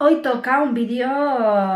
Hoy toca un vídeo...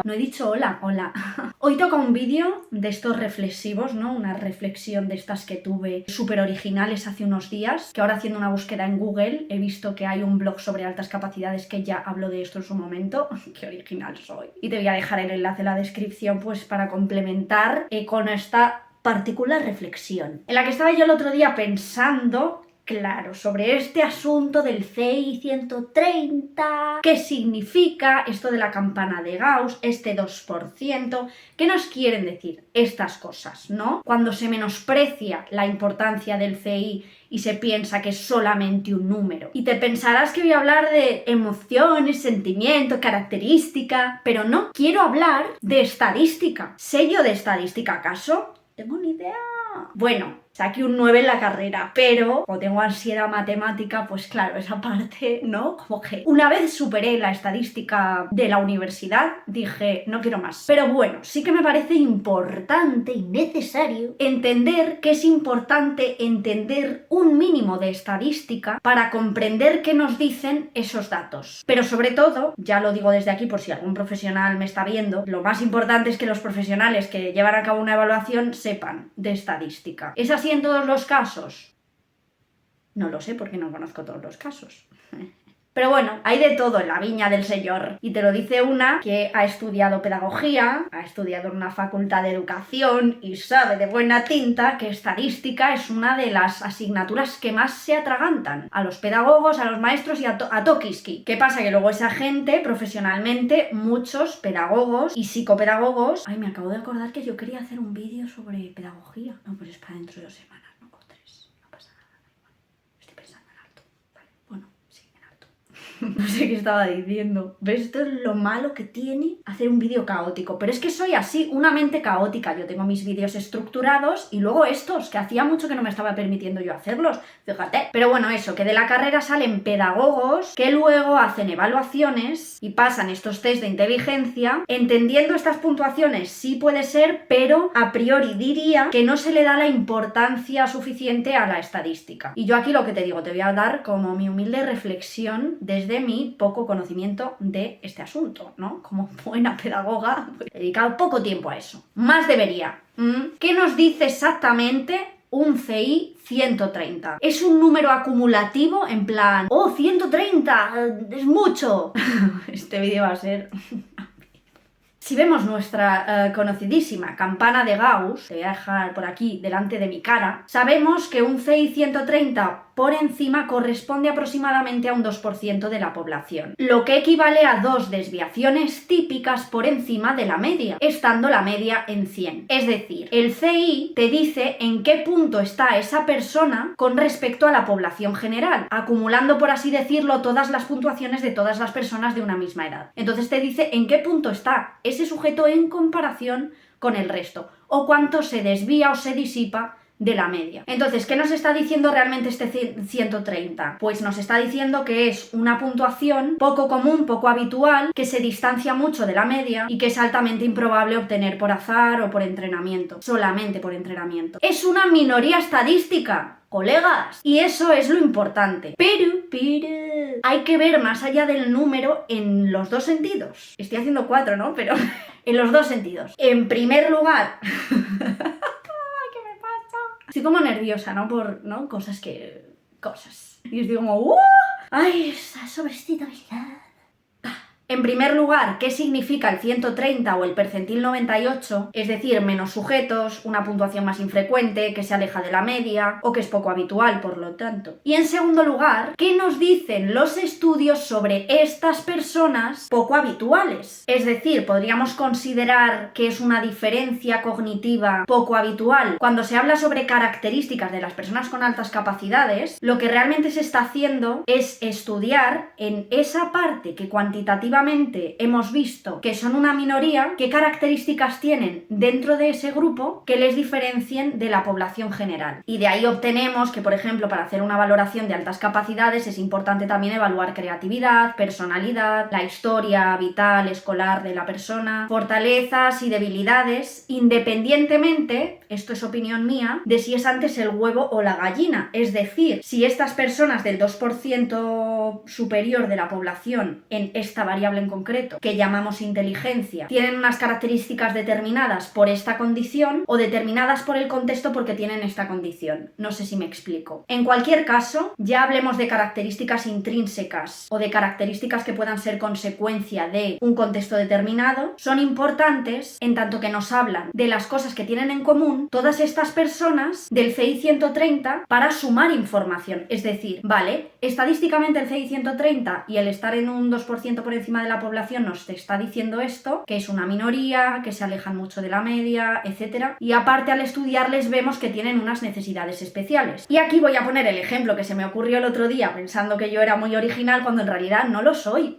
No he dicho hola, hola. Hoy toca un vídeo de estos reflexivos, ¿no? Una reflexión de estas que tuve súper originales hace unos días, que ahora haciendo una búsqueda en Google he visto que hay un blog sobre altas capacidades que ya habló de esto en su momento. ¡Qué original soy! Y te voy a dejar el enlace en la descripción pues para complementar con esta particular reflexión, en la que estaba yo el otro día pensando... Claro, sobre este asunto del CI 130, qué significa esto de la campana de Gauss, este 2%, qué nos quieren decir estas cosas, ¿no? Cuando se menosprecia la importancia del CI y se piensa que es solamente un número. Y te pensarás que voy a hablar de emociones, sentimientos, característica, pero no, quiero hablar de estadística. ¿Sé yo de estadística acaso? Tengo ni idea. Bueno, saqué un 9 en la carrera, pero como tengo ansiedad matemática, pues claro, esa parte, ¿no? Como que una vez superé la estadística de la universidad, dije, no quiero más. Pero bueno, sí que me parece importante y necesario entender que es importante entender un mínimo de estadística para comprender qué nos dicen esos datos. Pero sobre todo, ya lo digo desde aquí por si algún profesional me está viendo, lo más importante es que los profesionales que llevan a cabo una evaluación sepan de estadística. ¿Es así en todos los casos? No lo sé porque no conozco todos los casos. Pero bueno, hay de todo en la viña del señor. Y te lo dice una que ha estudiado pedagogía, ha estudiado en una facultad de educación y sabe de buena tinta que estadística es una de las asignaturas que más se atragantan a los pedagogos, a los maestros y a Tokiski. ¿Qué pasa? Que luego esa gente, profesionalmente, muchos pedagogos y psicopedagogos... Ay, me acabo de acordar que yo quería hacer un vídeo sobre pedagogía. No, pues es para dentro de 2 semanas. No sé qué estaba diciendo. ¿Ves? Esto es lo malo que tiene hacer un vídeo caótico. Pero es que soy así, una mente caótica. Yo tengo mis vídeos estructurados y luego estos, que hacía mucho que no me estaba permitiendo yo hacerlos. Fíjate. Pero bueno, eso, que de la carrera salen pedagogos que luego hacen evaluaciones y pasan estos test de inteligencia. Entendiendo estas puntuaciones sí puede ser, pero a priori diría que no se le da la importancia suficiente a la estadística. Y yo aquí lo que te digo, te voy a dar como mi humilde reflexión desde mi poco conocimiento de este asunto, ¿no? Como buena pedagoga, he dedicado poco tiempo a eso. Más debería. ¿Qué nos dice exactamente un CI 130? ¿Es un número acumulativo en plan, oh, 130, es mucho? Este vídeo va a ser... Si vemos nuestra conocidísima campana de Gauss, te voy a dejar por aquí delante de mi cara, sabemos que un CI 130 por encima corresponde aproximadamente a un 2% de la población, lo que equivale a 2 desviaciones típicas por encima de la media, estando la media en 100. Es decir, el CI te dice en qué punto está esa persona con respecto a la población general, acumulando, por así decirlo, todas las puntuaciones de todas las personas de una misma edad. Entonces te dice en qué punto está ese sujeto en comparación con el resto, o cuánto se desvía o se disipa de la media. Entonces, ¿qué nos está diciendo realmente este 130? Pues nos está diciendo que es una puntuación poco común, poco habitual, que se distancia mucho de la media y que es altamente improbable obtener por azar o por entrenamiento, solamente por entrenamiento. Es una minoría estadística, colegas, y eso es lo importante. Pero hay que ver más allá del número en los dos sentidos. Estoy haciendo 4, ¿no? Pero en los dos sentidos. En primer lugar... Estoy como nerviosa, ¿no? Por, ¿no? Cosas. Y os digo como, ¡uh! ¡Ay, esa sobreestabilidad! En primer lugar, ¿qué significa el 130 o el percentil 98? Es decir, menos sujetos, una puntuación más infrecuente, que se aleja de la media o que es poco habitual, por lo tanto. Y en segundo lugar, ¿qué nos dicen los estudios sobre estas personas poco habituales? Es decir, podríamos considerar que es una diferencia cognitiva poco habitual. Cuando se habla sobre características de las personas con altas capacidades, lo que realmente se está haciendo es estudiar en esa parte que cuantitativamente hemos visto que son una minoría, qué características tienen dentro de ese grupo que les diferencien de la población general. Y de ahí obtenemos que, por ejemplo, para hacer una valoración de altas capacidades es importante también evaluar creatividad, personalidad, la historia vital, escolar de la persona, fortalezas y debilidades, independientemente esto es opinión mía, de si es antes el huevo o la gallina. Es decir, si estas personas del 2% superior de la población en esta variable en concreto, que llamamos inteligencia, tienen unas características determinadas por esta condición o determinadas por el contexto porque tienen esta condición. No sé si me explico. En cualquier caso, ya hablemos de características intrínsecas o de características que puedan ser consecuencia de un contexto determinado, son importantes en tanto que nos hablan de las cosas que tienen en común todas estas personas del CI 130 para sumar información. Es decir, vale, estadísticamente el CI 130 y el estar en un 2% por encima de la población nos está diciendo esto, que es una minoría, que se alejan mucho de la media, etc. Y aparte al estudiarles vemos que tienen unas necesidades especiales. Y aquí voy a poner el ejemplo que se me ocurrió el otro día pensando que yo era muy original cuando en realidad no lo soy,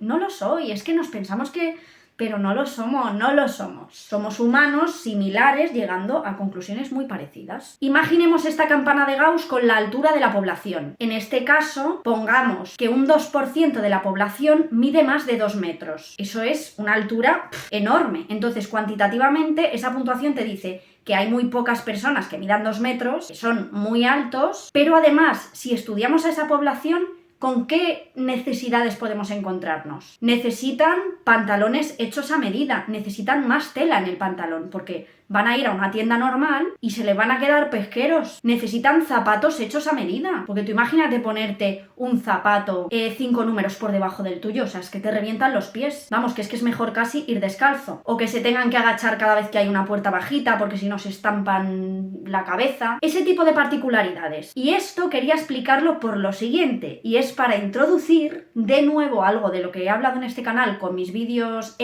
es que nos pensamos que... Pero no lo somos. Somos humanos similares llegando a conclusiones muy parecidas. Imaginemos esta campana de Gauss con la altura de la población. En este caso, pongamos que un 2% de la población mide más de 2 metros. Eso es una altura enorme. Entonces, cuantitativamente, esa puntuación te dice que hay muy pocas personas que midan 2 metros, que son muy altos, pero además, si estudiamos a esa población, ¿con qué necesidades podemos encontrarnos? Necesitan pantalones hechos a medida, necesitan más tela en el pantalón, porque van a ir a una tienda normal y se les van a quedar pesqueros. Necesitan zapatos hechos a medida, porque tú imagínate ponerte un zapato 5 números por debajo del tuyo, o sea, es que te revientan los pies. Vamos, que es mejor casi ir descalzo. O que se tengan que agachar cada vez que hay una puerta bajita, porque si no se estampan la cabeza. Ese tipo de particularidades. Y esto quería explicarlo por lo siguiente, y es para introducir de nuevo algo de lo que he hablado en este canal con mis vídeos,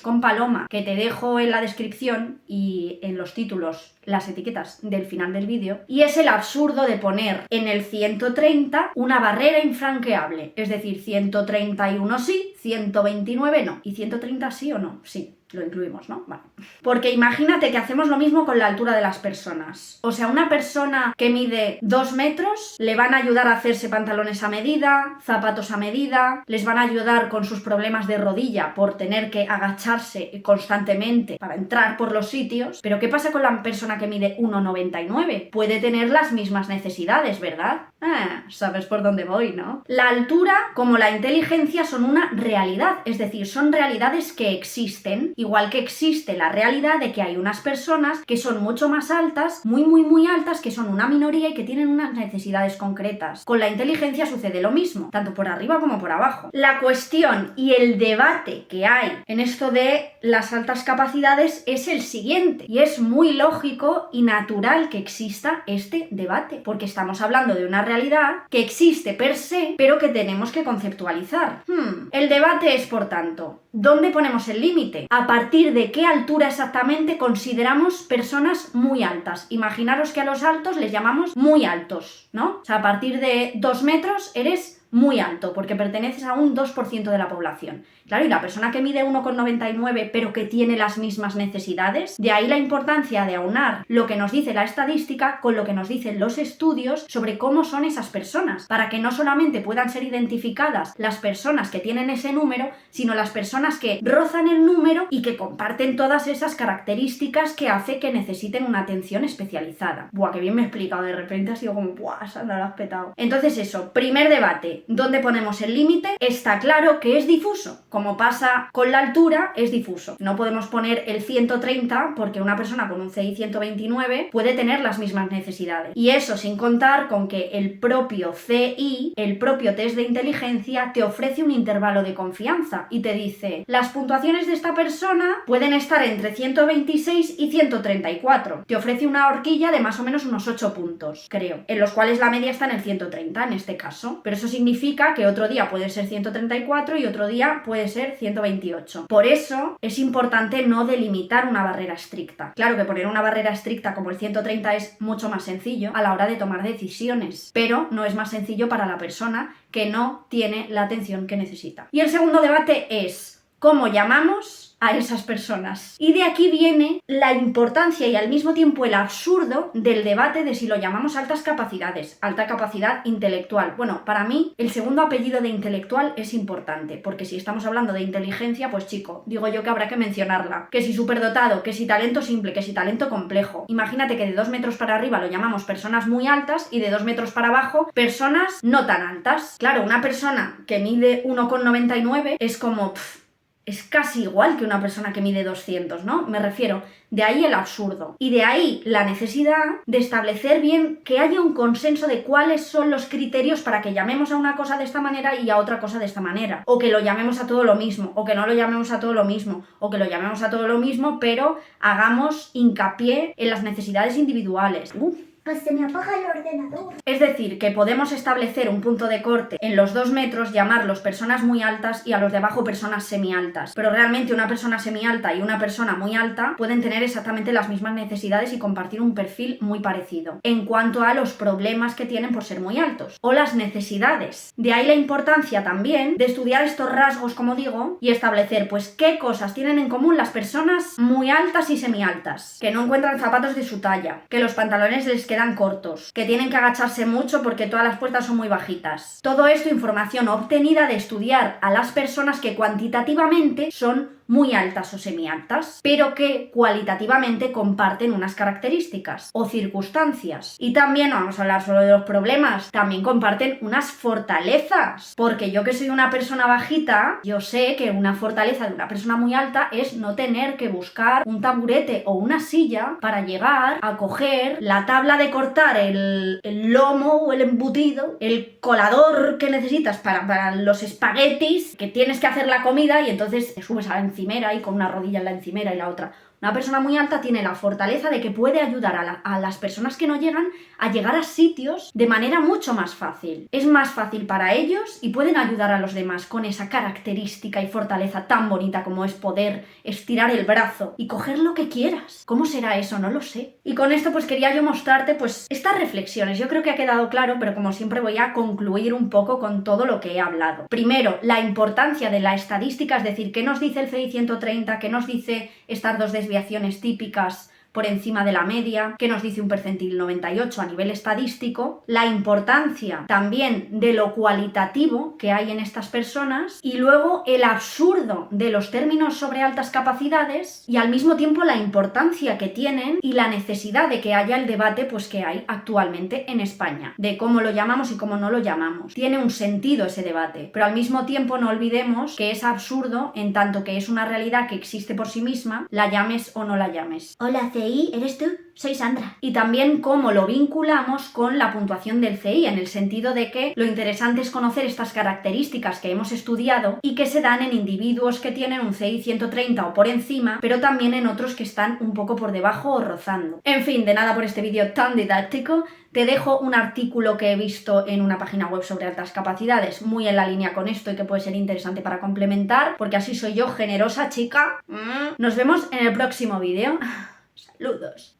con Paloma, que te dejo en la descripción y en los títulos, las etiquetas del final del vídeo, y es el absurdo de poner en el 130 una barrera infranqueable, es decir, 131 sí, 129 no, y 130 sí o no, sí. Lo incluimos, ¿no? Vale. Porque imagínate que hacemos lo mismo con la altura de las personas. O sea, una persona que mide 2 metros, le van a ayudar a hacerse pantalones a medida, zapatos a medida, les van a ayudar con sus problemas de rodilla por tener que agacharse constantemente para entrar por los sitios. Pero ¿qué pasa con la persona que mide 1,99? Puede tener las mismas necesidades, ¿verdad? Sabes por dónde voy, ¿no? La altura, como la inteligencia, son una realidad, es decir, son realidades que existen. Igual que existe la realidad de que hay unas personas que son mucho más altas, muy altas, que son una minoría y que tienen unas necesidades concretas. Con la inteligencia sucede lo mismo, tanto por arriba como por abajo. La cuestión y el debate que hay en esto de las altas capacidades es el siguiente, y es muy lógico y natural que exista este debate, porque estamos hablando de una realidad que existe per se, pero que tenemos que conceptualizar. El debate es, por tanto, ¿dónde ponemos el límite? ¿A partir de qué altura exactamente consideramos personas muy altas? Imaginaros que a los altos les llamamos muy altos, ¿no? O sea, a partir de 2 metros eres muy alto, porque perteneces a un 2% de la población. Claro, y la persona que mide 1,99 pero que tiene las mismas necesidades, de ahí la importancia de aunar lo que nos dice la estadística con lo que nos dicen los estudios sobre cómo son esas personas, para que no solamente puedan ser identificadas las personas que tienen ese número, sino las personas que rozan el número y que comparten todas esas características que hace que necesiten una atención especializada. Buah, qué bien me he explicado, de repente ha sido como, buah, Sandra, lo has petado. Entonces eso, primer debate, ¿dónde ponemos el límite? Está claro que es difuso. Como pasa con la altura, es difuso. No podemos poner el 130 porque una persona con un CI 129 puede tener las mismas necesidades. Y eso sin contar con que el propio CI, el propio test de inteligencia, te ofrece un intervalo de confianza y te dice, las puntuaciones de esta persona pueden estar entre 126 y 134. Te ofrece una horquilla de más o menos unos 8 puntos, creo, en los cuales la media está en el 130 en este caso. Pero eso significa que otro día puede ser 134 y otro día puede ser 128. Por eso es importante no delimitar una barrera estricta. Claro que poner una barrera estricta como el 130 es mucho más sencillo a la hora de tomar decisiones, pero no es más sencillo para la persona que no tiene la atención que necesita. Y el segundo debate es ¿cómo llamamos a esas personas. Y de aquí viene la importancia y al mismo tiempo el absurdo del debate de si lo llamamos altas capacidades, alta capacidad intelectual. Bueno, para mí el segundo apellido de intelectual es importante, porque si estamos hablando de inteligencia, pues chico, digo yo que habrá que mencionarla. Que si superdotado, que si talento simple, que si talento complejo. Imagínate que de 2 metros para arriba lo llamamos personas muy altas y de 2 metros para abajo personas no tan altas. Claro, una persona que mide 1,99 es como... es casi igual que una persona que mide 200, ¿no? Me refiero, de ahí el absurdo. Y de ahí la necesidad de establecer bien que haya un consenso de cuáles son los criterios para que llamemos a una cosa de esta manera y a otra cosa de esta manera. O que lo llamemos a todo lo mismo, o que no lo llamemos a todo lo mismo, o que lo llamemos a todo lo mismo, pero hagamos hincapié en las necesidades individuales. Pues se me apaga el ordenador. Es decir, que podemos establecer un punto de corte en los 2 metros, llamarlos personas muy altas y a los de abajo personas semialtas. Pero realmente una persona semialta y una persona muy alta pueden tener exactamente las mismas necesidades y compartir un perfil muy parecido en cuanto a los problemas que tienen por ser muy altos o las necesidades. De ahí la importancia también de estudiar estos rasgos, como digo, y establecer pues qué cosas tienen en común las personas muy altas y semialtas. Que no encuentran zapatos de su talla, que los pantalones les quedan cortos, que tienen que agacharse mucho porque todas las puertas son muy bajitas. Todo esto información obtenida de estudiar a las personas que cuantitativamente son muy altas o semialtas, pero que cualitativamente comparten unas características o circunstancias. Y también, no vamos a hablar solo de los problemas, también comparten unas fortalezas, porque yo que soy una persona bajita, yo sé que una fortaleza de una persona muy alta es no tener que buscar un taburete o una silla para llegar a coger la tabla de cortar el lomo o el embutido, el colador que necesitas para los espaguetis, que tienes que hacer la comida y entonces te subes a la encimera y con una rodilla en la encimera y la otra. Una persona muy alta tiene la fortaleza de que puede ayudar a las personas que no llegan a llegar a sitios de manera mucho más fácil. Es más fácil para ellos y pueden ayudar a los demás con esa característica y fortaleza tan bonita como es poder estirar el brazo y coger lo que quieras. ¿Cómo será eso? No lo sé. Y con esto pues quería yo mostrarte pues estas reflexiones. Yo creo que ha quedado claro, pero como siempre voy a concluir un poco con todo lo que he hablado. Primero, la importancia de la estadística, es decir, ¿qué nos dice el CI 130? ¿Qué nos dice estas dos desviaciones típicas por encima de la media, que nos dice un percentil 98 a nivel estadístico, la importancia también de lo cualitativo que hay en estas personas y luego el absurdo de los términos sobre altas capacidades y al mismo tiempo la importancia que tienen y la necesidad de que haya el debate pues que hay actualmente en España, de cómo lo llamamos y cómo no lo llamamos. Tiene un sentido ese debate, pero al mismo tiempo no olvidemos que es absurdo en tanto que es una realidad que existe por sí misma, la llames o no la llames. Hola CI, ¿eres tú? Soy Sandra. Y también cómo lo vinculamos con la puntuación del CI, en el sentido de que lo interesante es conocer estas características que hemos estudiado y que se dan en individuos que tienen un CI 130 o por encima, pero también en otros que están un poco por debajo o rozando. En fin, de nada por este vídeo tan didáctico. Te dejo un artículo que he visto en una página web sobre altas capacidades, muy en la línea con esto y que puede ser interesante para complementar, porque así soy yo, generosa chica. Nos vemos en el próximo vídeo. Saludos.